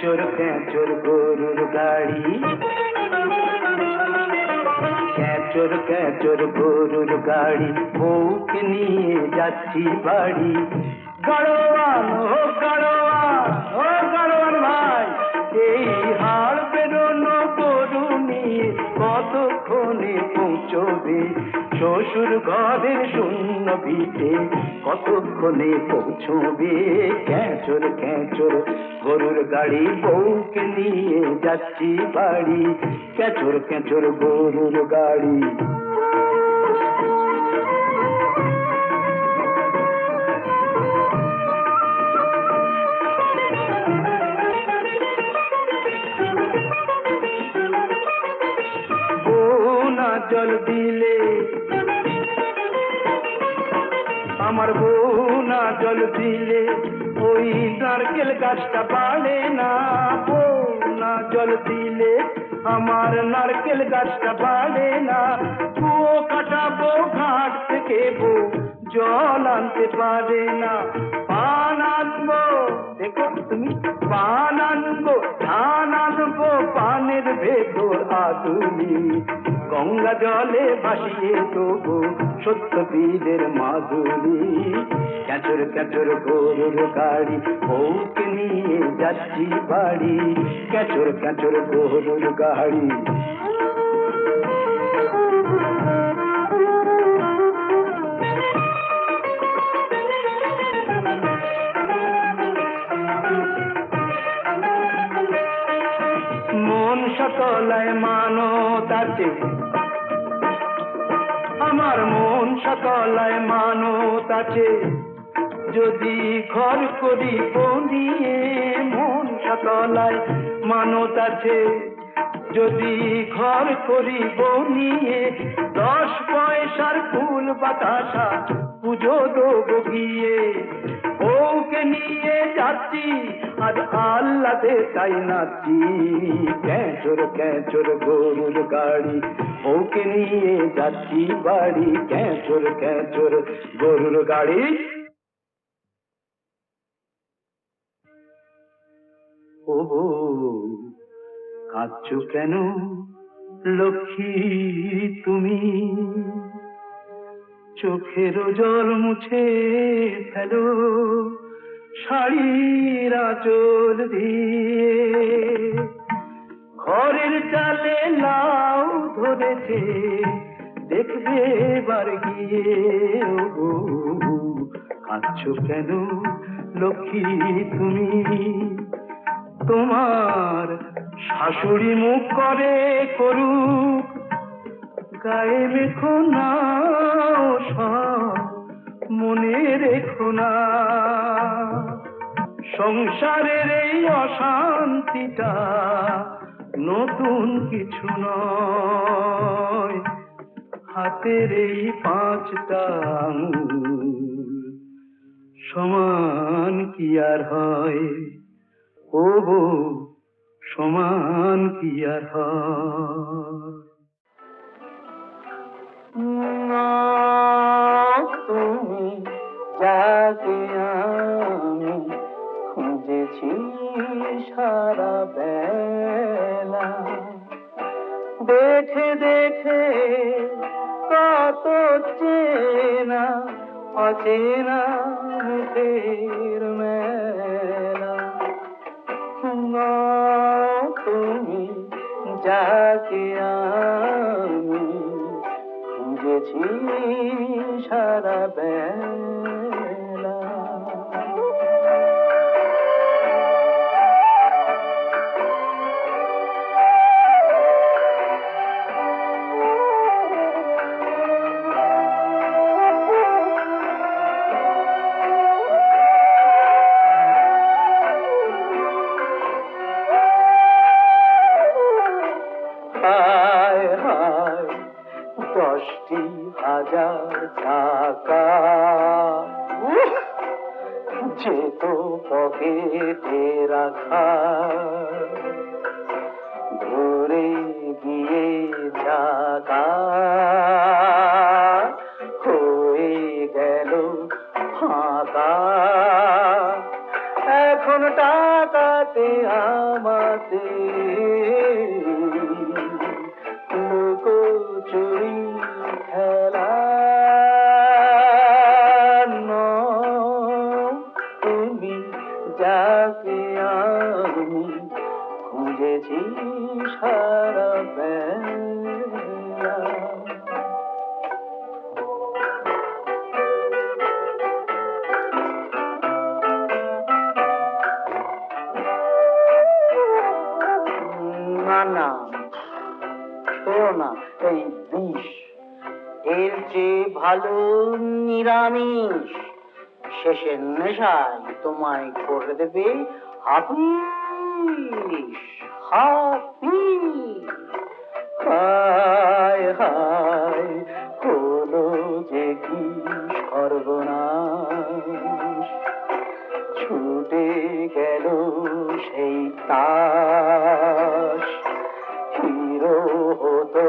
ক্যাঁচর গরুর গাড়ি, ক্যাঁচর গরুর গাড়ি, বউকে নিয়ে যাচ্ছি বাড়ি। গাড়োয়ান ও গাড়োয়ান, ও গাড়োয়ান ভাই, এই হাড় বেরোনো গরু নিয়ে কতক্ষণে পৌঁছবে শ্বশুর ঘরের শূন্য ভিটে, কতক্ষণে পৌঁছবে। ক্যাঁচর গরুর গাড়ি, বউকে নিয়ে যাচ্ছি বাড়ি। ক্যাঁচর গরুর গাড়ি। জল দিলে আমার বউ না জল দিলে ওই নারকেল গাছটা বাড়ে না। বউ না জল দিলে আমার নারকেল গাছটা বাড়ে না। কুয়ো কাটাবো ঘাট থেকে বউ জল আনতে পারে না। পান আনবো, দেখো তুমি, পান আনবো, ধান আনবো, পানের ভেতর আদুলি, গঙ্গা জলে ভাসিয়ে দেবো সত্য বীরের মাধুরী। ক্যাঁচর গরুর গাড়ি, বউকে নিয়ে যাচ্ছি বাড়ি। ক্যাঁচর গরুর গাড়ি। মন সকলায় মানত আছে, আমার মন সকলায় মানত আছে, যদি ঘর করি বনিয়ে। মন সকলায় মানত আছে, যদি ঘর করি বনিয়ে। 10 পয়সার ফুল বাতাসা পুজো দেবো গিয়ে। বউকে নিয়ে যাচ্ছি আজ আল্লাদে তাই নাচি। ক্যাঁচর গরুর গাড়ি, বউকে নিয়ে যাচ্ছি বাড়ি। ক্যাঁচর গরুর গাড়ি। ও কাঁদছো কেন লক্ষ্মী তুমি, চোখের জল মুছে ফেলো শাড়ির আঁচল দিয়ে। ঘরের চালে লাউ ধরেছে দেখবে বার গিয়ে। ও কাঁদছো কেন লক্ষ্মী তুমি, তোমার শাশুড়ি মুখ করে করুক, গায়ে মেখো না সব মনে রেখো না। সংসারের এই অশান্তিটা নতুন কিছু নয়, হাতের এই 5টা আঙুল সমান কি আর হয়। ও সমান কি আর হয়। তুমি যাকে আমি খুঁজেছি সারা বেলা, দেখে দেখে কত চেনা অচেনা মুখের মেলা। তুমি যাকে আমি খুঁজেছি সারা বেলা। হায় হায় 10,000 টাকা যেত পকেটে রাখা, ধরে গিয়ে টাকা হয়ে গেল ফাঁকা। এখন টাকা রাতে আমাতে লুকোচুরি খেলা তুমি যাকে আমি খুঁজেছি সারা বেলা। না না, শোনো না, এই বিষ এর চেয়ে ভালো নিরামিষ। শেষের নেশায় তোমায় করে দেবে হাপিস হাপিস। হায় হায় হলো যে কি সর্বনাশ, ছুটে গেল সেই তাস, হিরো হতো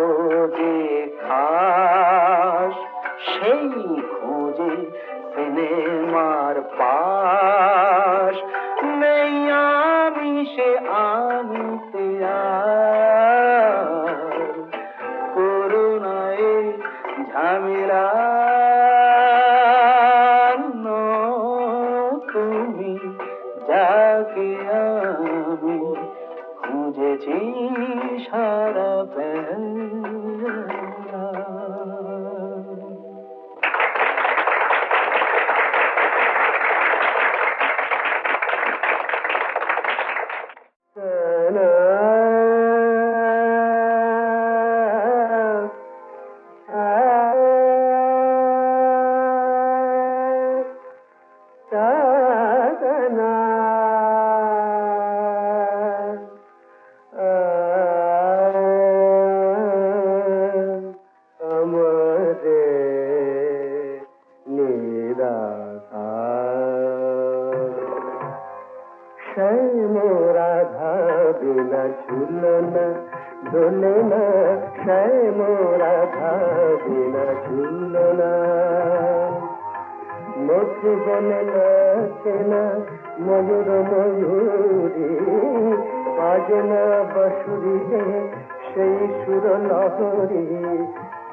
যে খাস, সেই খোঁজে সিনেমার পাশ। নেই আমি সে আনিতে আর করুণায় ঝামেলা। তুমি যাকে আমি খুঁজেছি সারা বেলা। बिना झूलना झूलना क्षय मोराधा बिना झूलना मोती बने नाचना मयूर मयूरी बाजना बसुरी সেই সুর লহরী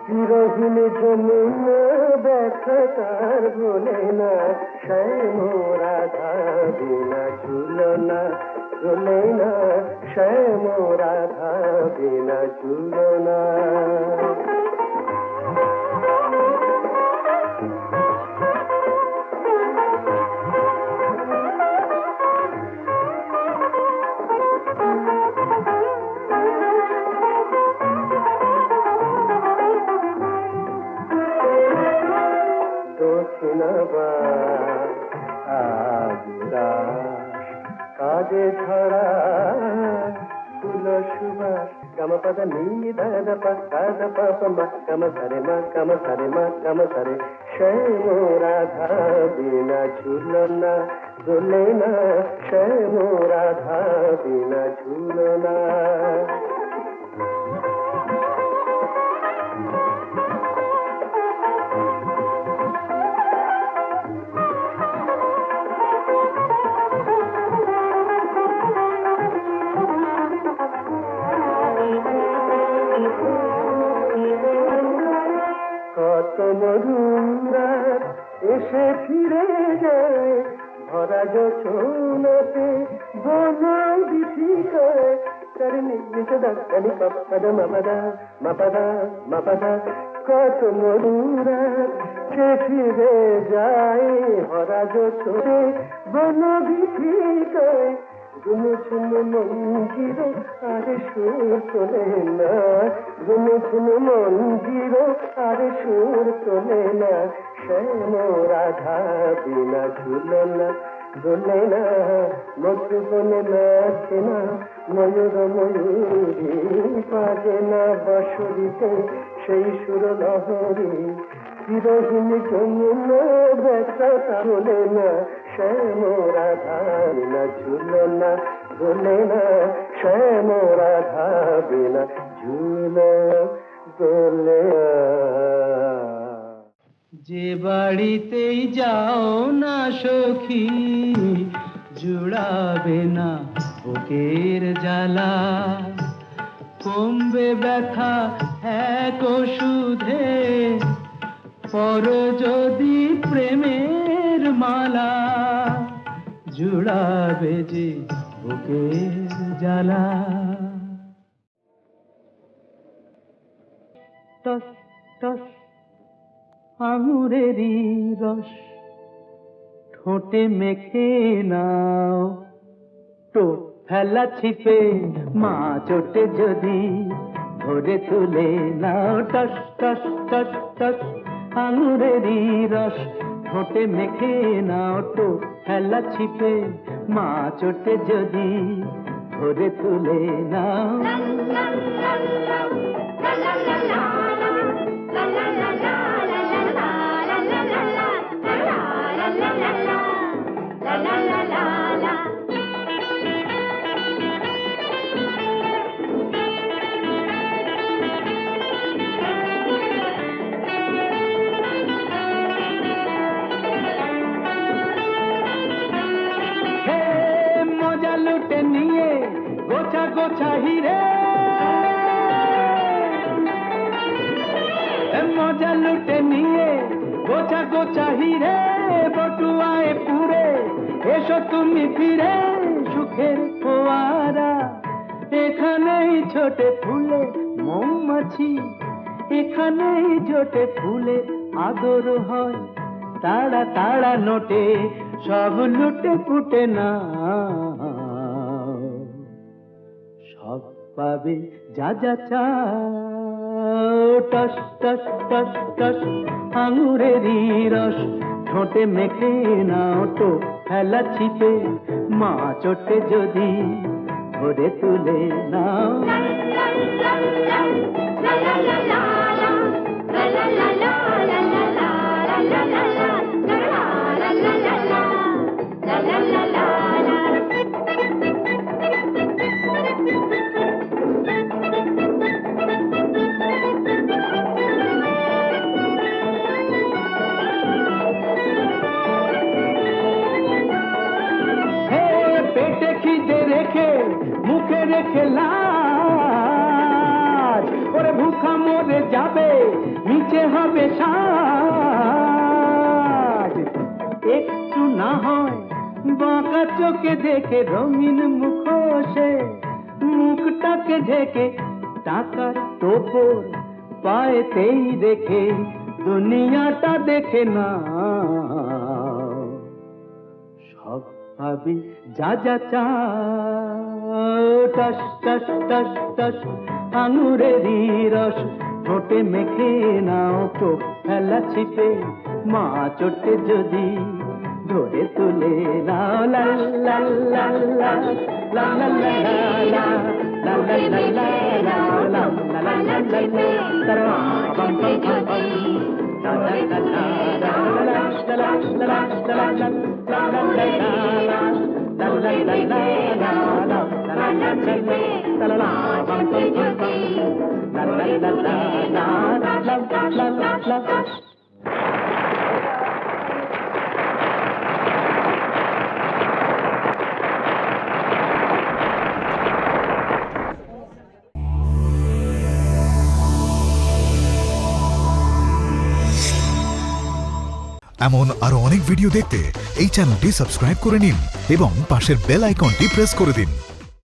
বিরহীন যমুনা ব্যথা তার ভোলে না সেই মোরাধা বিনা ঝুলনা ঝুলে না সেই মোরাধা বিনা ঝুলনা। কাজে ছড়া ফুল সুবাস গম পদ নি দদ পদ পাপ ম গম সরে মা গম সরে মা গম সরে সেই মোরাধা বিনা ঝুলনা ঝুলে না সেই মোরাধা বিনা ঝুলনা। মধুরাত এসে ফিরে যায় ভরা যোছনাতে বনবিথিকায় করনি নিষদা কানি পদা মপদা মপদা মপদা কত মধুরাত সে ফিরে যায় ভরা যোছনাতে বনবিথিকায় গুনে শুনে মঞ্জির আরে সুর তোলে না গুনে শুনে মঞ্জির আরে সুর তোলে না শ্যামরাধা বিনা ঝুলনা ঝুলে না মধু বনে নাচে না ময়ূর ময়ূরী বাজে না বাঁশুরিতে সেই সুর লহরী বিরহীন যমুনা ব্যথা তোলে না শ্যামরাধা বিনা ঝুলনা ঝুলে না শ্যামরাধা বিনা ঝুলনা ঝুলে। যে বাড়িতেই যাও না সখী জুড়াবে না বুকের জ্বালা কমবে ব্যথা এক ওষুধে, পর যদি প্রেমের মালা জুড়াবে যে বুকের জ্বালা। টস টস আঙুরেরই রস ঠোঁটে মেখে নাও, তো ফেলা ছিপে মা চোটে যদি ধরে তুলে নাও। টস টস টস টস আঙুরেরই রস ঠোঁটে মেখে নাও, তো ফেলা ছিপে মা চোটে যদি ধরে তুলে নাও। মজা লুটে নিয়ে গোছা গোছা হিরে, মজা লুটে নিয়ে গোছা গোছা হিরে, বটুয়ায় পুরে এসো তুমি ফিরে। সুখের ফোয়ারা এখানেই ছোটে ফুলে মৌমাছি, এখানেই ছোটে ফুলে আদর হয় তাড়া তাড়া নোটে, সব লুটে ফুটে না সব পাবে যা যা চাও। টস টস টস টস আঙুরেরই রস ঠোঁটে মেখে নাও, তো ফেলা ছিপে মা চোটে যদি ধরে তুলে নাও। পেটে খিদে রেখে মুখে রেখে লাজ, ওরে ভুখা মরে যাবে নিচে হবে সাজ। একটু না হয় বাঁকা চোখে দেখে রঙিন মুখোশে, মুখটাকে ঢেকে টাকার টোপর পায়েতেই রেখে দুনিয়াটা দেখে না সব ভাবি যা যা চাও। টস টস টস টস আঙুরেরই রস ঠোঁটে মেখে নাও, তো ফেলা ছিপে মা চোটে যদি ধরে তুলে নাও। লা লা লা লা লা লা লা লা লা লা লা লা লা লা লা লা লা তারা বাম বাম বাম বাম লা লা লা লা লা লা লা লা লা লা এমন আরো অনেক ভিডিও দেখতে এই চ্যানেলটি সাবস্ক্রাইব করে নিন এবং পাশের বেল আইকনটি প্রেস করে দিন।